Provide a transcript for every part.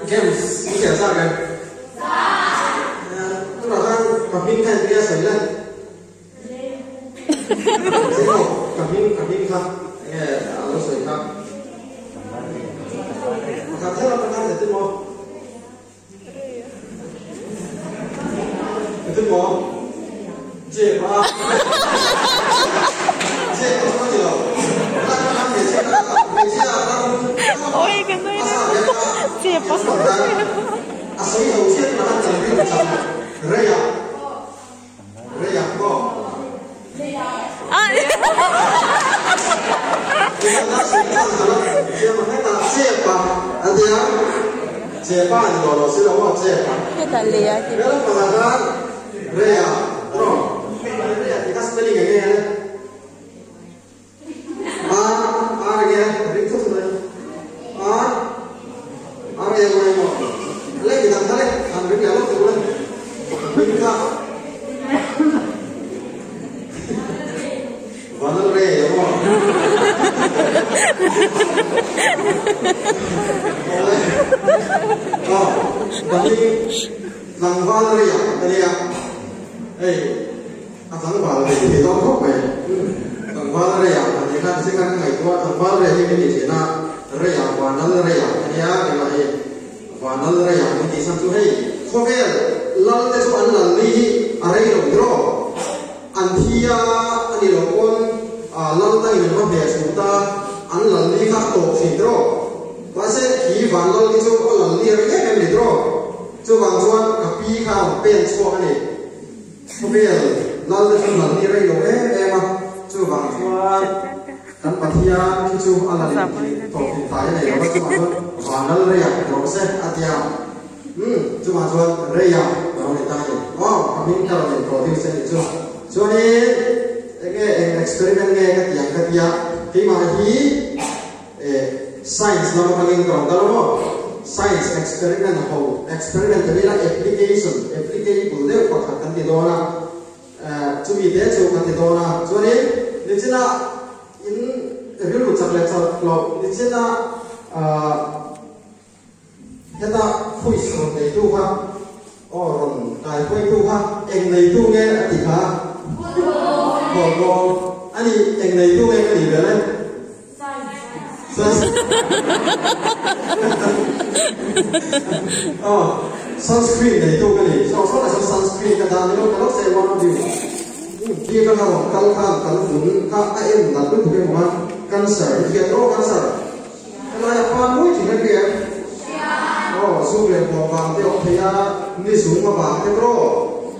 James,你写啥个？tôi bảo rằng cặp pin này kia sấy lên, sấy không? Cặp pin không? Nó sấy không? Cặp thế là con ăn được không? Được không? Chị ba, chị có sao chưa? Đang ăn gì chị? Chị à? Ôi cái này chị ba. Asal itu usia mana jadi macam Raya, kok? Siapa? Artinya siapa yang lolos sih lawan siapa? Kita lihat. Kalau mengatakan Raya, terus kita spelling yang ini, itu sudah, yang mana mau? Lagi kita tarik, ambil dia lalu sebulan, bingka, mana re ya mo? Oh, tapi langkah re ya, tadi ya, asal bawa re di dalam kok ya, langkah re ya, tadi kan sekarang nggak itu, langkah re ini di sini, re ya, mana re ya, ya, gimana? Và nó là dạng một tí sang chú hay có cái lần tới số anh lần đi ở đây rồi đó anh thi anh đi rồi con lần tới mình có về chúng ta anh lần đi khác tổ thì đó và sẽ khi vào lần đi số anh lần đi rồi cái em đi đó cho bằng chuan cặp pi khao bên số anh này có cái lần tới số lần đi rồi em à cho bằng chuan dan patia kicu ala ni topin tanya ni apa cuma tu panel raya proses atia cuma tu raya kalau ni tanya kami kalau ni produce ni so ni eksperimen ni katia kima hi science nama paling terang kalau science experiment tu bila application boleh pakai di dona cumi dia cuma di dona so ni cina in real chocolate club ni chena heta fuis ron nei tu ha ron kai khoi tu ha eng nei tu nge ati ha go ani eng nei tu nge ka ni bele sunscreen nei tu ka ni so la sunscreen ka da ni lo se one of you dia kan kalau pun KM lalu bukan orang cancer dia tahu cancer kalau apa pun juga dia sudah bang dia opera ni semua bang dia bro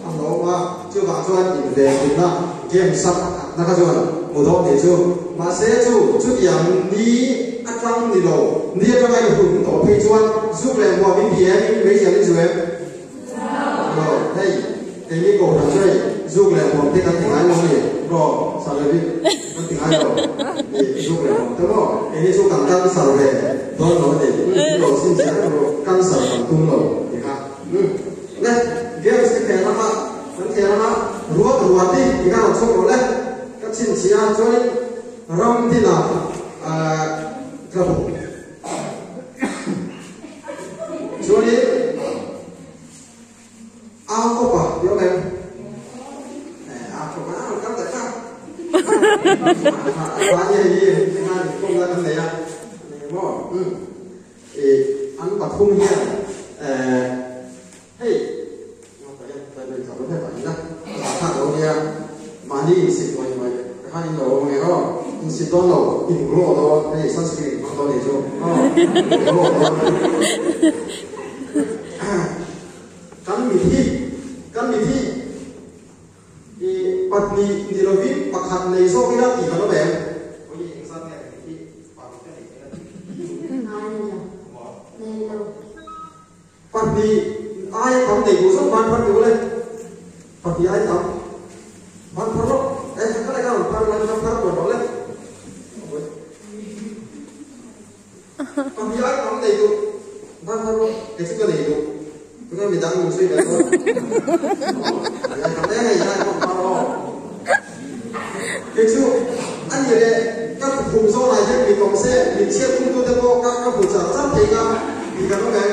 ando coba cuan ini kita game sab nak cuan mudah ni masih yang ni atang ni lo dia kan ada pun opera cuan sudah buat BPM ni siapa ni sudah hey ini kau dah cuy giúp lại một cái tiếng Anh luôn đi, rồi sao lại biết tiếng Anh rồi, giúp lại một cái đó, cái số càng căng sầu về, đó nói để rồi xin chào rồi căng sầu càng tung rồi, thì ha, này, game sẽ kể lắm ạ, vẫn kể lắm ạ, ruột đi, thì các bạn xong rồi đấy, các xin chào cho đi, ram thì là cái bộ, cho đi, ao có quả, hiểu không? Banyak ini dengan pengalaman saya, an patung dia, hey, apa ya, saya kalau saya tanya lah, kalau dia mandi situasi macam, kan ini orang yang institusi lo, ingro lo, sunscreen, kalau dia tu, ingro lo, kan miti. Patni di lobi pakat nei so kira ti kalau bem. Oh ini insan ni ini patni ni kira. Patni ai kam nei busuk ban pat boleh. Patni ai kam ban perlu kalau kan par lagi par boleh. Patni ai kam nei tu ban perlu kesu kan nei tu. Tu kan bidang musuh kan. Ya katanya ya kam par. Kecu anh như thế các vùng số này thì bị tổng xe bị chia tung tu tempo các vùng sản xuất thì các thì các cái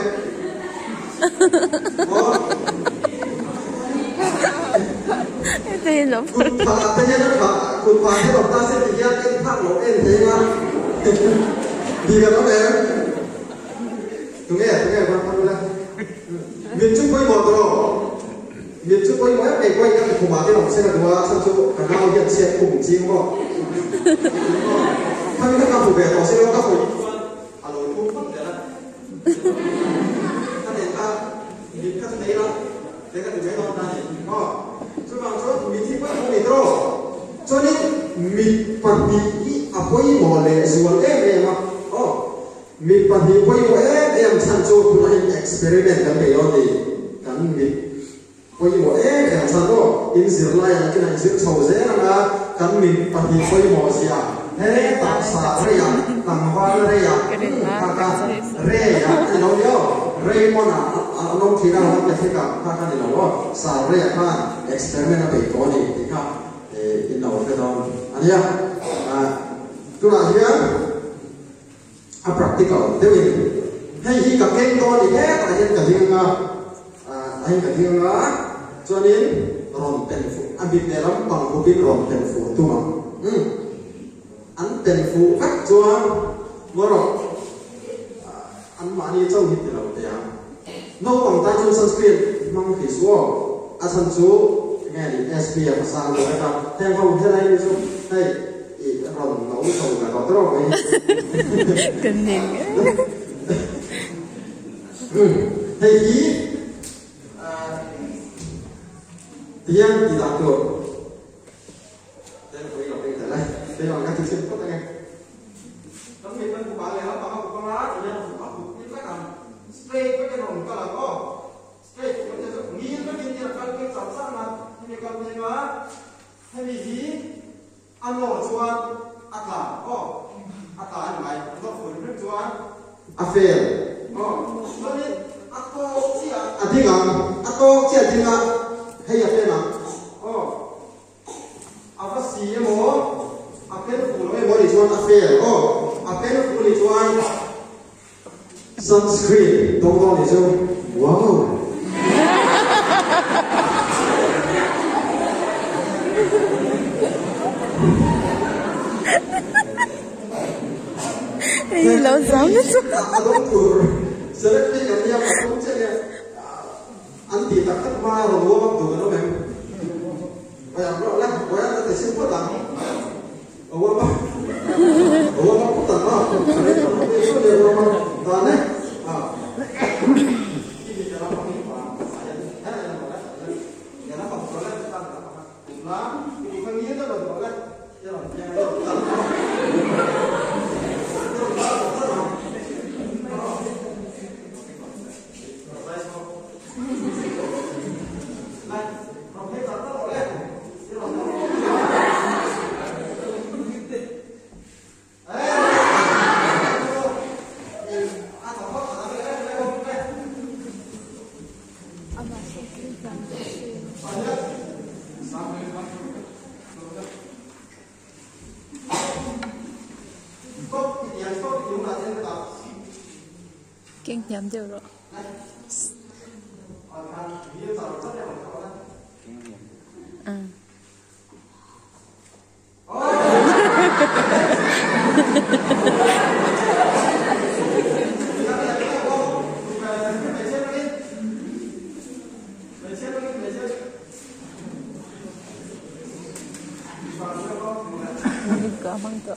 thế làคุณพาไม่ใช่นะคุณพาที่เราตั้งเส้นที่แยกเป็นภาคหลงเอ็นเทมาดีกันแล้วแม่ตรงนี้มาดูนะมีจุดไว้หมดตัวมีจุดไว้หมดไอ้ไว้กันผมมาที่เราเส้นตัวสักจุดกันเราเย็นเสียกลุ่มจริงก็ถ้ามีนักผู้แบบต่อเส้นเราก็ผู้ฮัลโหลผู้ฟังเดี๋ยวนะถ้าเด็กมีขั้นไหนละเด็กก็ถึงไม่นอนได้ก็ช่วยบางช่วงมีที่ว่าผมมีโตช่วงนี้มีปัญหาอาภีหมอเลยส่วนเอ็มมามีปัญหาอาภีหมอเอ็มฉันจะพูดให้เอ็กซ์เพร์เมนต์กันไปย้อนดีกันมีอาภีหมอเอ็มฉันก็อินสิร์ไลน์กันให้สิ่งชาวเซนนะกันมีปัญหาอาภีหมอเสียเฮ้ยตัดสายเรียตั้งวันเรียตากาเรียน้องเดียวเรียมันน้องที่เราทำจะที่กับถ้ากันนี่เราว่าสายเรียกันเอ็กซ์เพร์เมนต์ไปก่อนดีครับอินโนเวทอนอันนี้ตัวอะไรpractical เดี๋ยวนี้ให้ที่กับเก่งตัวนี้แค่แต่ยังกับที่งาให้กับที่งาส่วนนี้รอนเป็นฟูอันบิดเดลัมปังบุบินรอนเป็นฟูตัวมันอันเป็นฟูฟักจวนว่าเราอันมานี่เจ้าหิดเราเดียวนอกจากตั้งชื่อสันสกรีตมังคิสว่าอาสันจูไงดิ SPF ภาษาเลยนะครับแทนเขาให้อะไรนี่สุดให้เราหนูส่งกับตัวเราเองกันเองให้ยีเตียงที่หลังตัวเตียงคุยกับเองแต่ไรเตียงการที่สิ่งก็เป็นไงต้องมีเป็นผู้บาเลยครับบางคนก็รักอย่างผู้บาผู้ที่ไม่ทำสเตย์ก็จะหลงก็แล้วก็สเตย์ก็จะมีก็มีที่การเก็บสับซ้ำมาที่มีการเรียนว่าให้มียีอันโหนชวนอากาศก็อากาศไหนก็ฝนเรื่องชวนอาเฟลก็ตอนนี้อัตโตเสียอันที่งอัตโตเสียจริงอ่ะให้ยับเป็นอ่ะก็อาภาษีโมอาเป็นฟูเลยโมดิชวนอาเฟลก็อาเป็นฟูดิชวนซันสกรีนตรงนี้ชวนว้าวเราซ้ำนะจ๊ะSebenarnya yang dia macam ni, anti takut marah, orang tu kan orang. Bayar berapa? Bayar tak simpan lah. Orang pun tak lah. Itu dia orang tak ni. Ini jalan kami pak. Jalan pak boleh tak? Nah, ini kan dia tu boleh. Jalan kinh nhắm chưa rồi có măng cỡ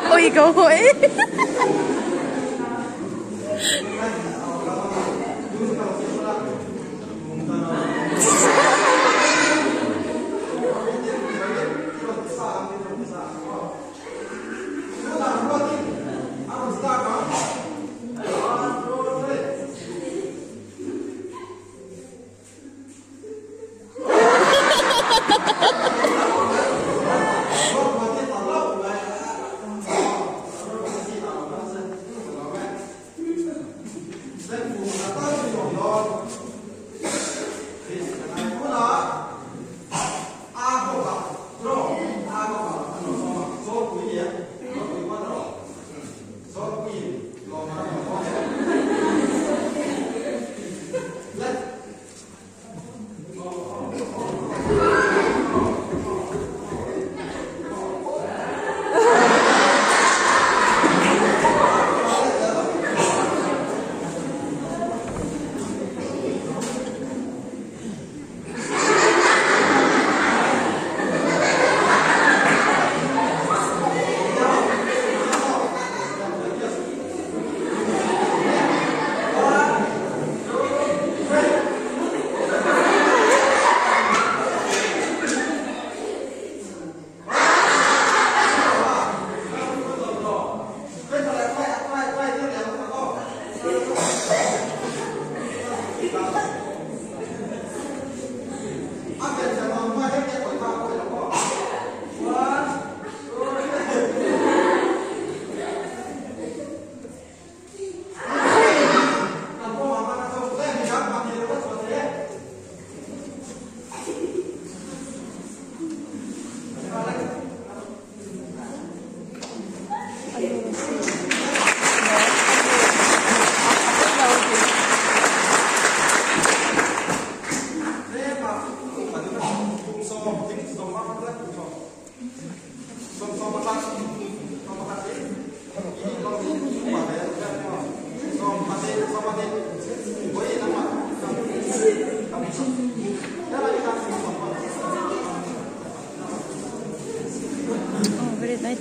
Ôi cậu hỏi.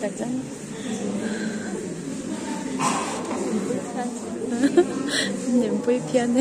Tak kan? Nyempui piano.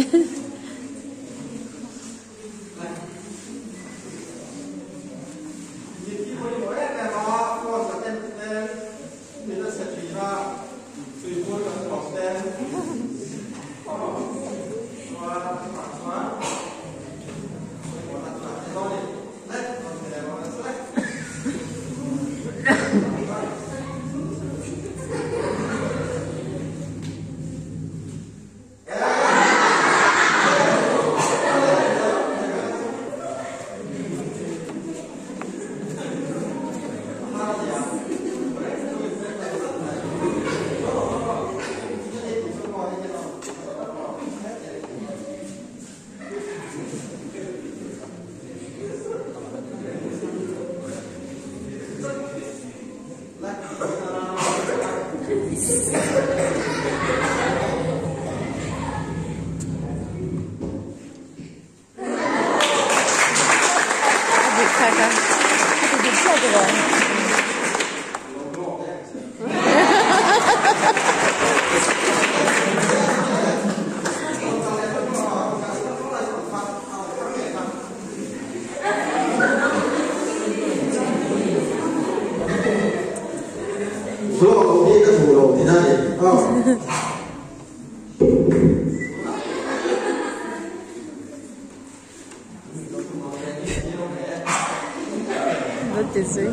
What is it?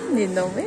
Ni nome?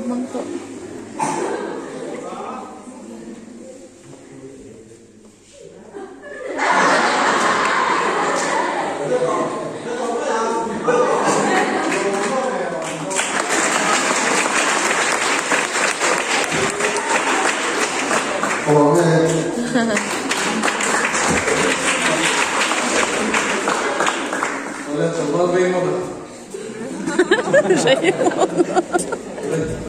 mangkok. Olha, só vai ver uma.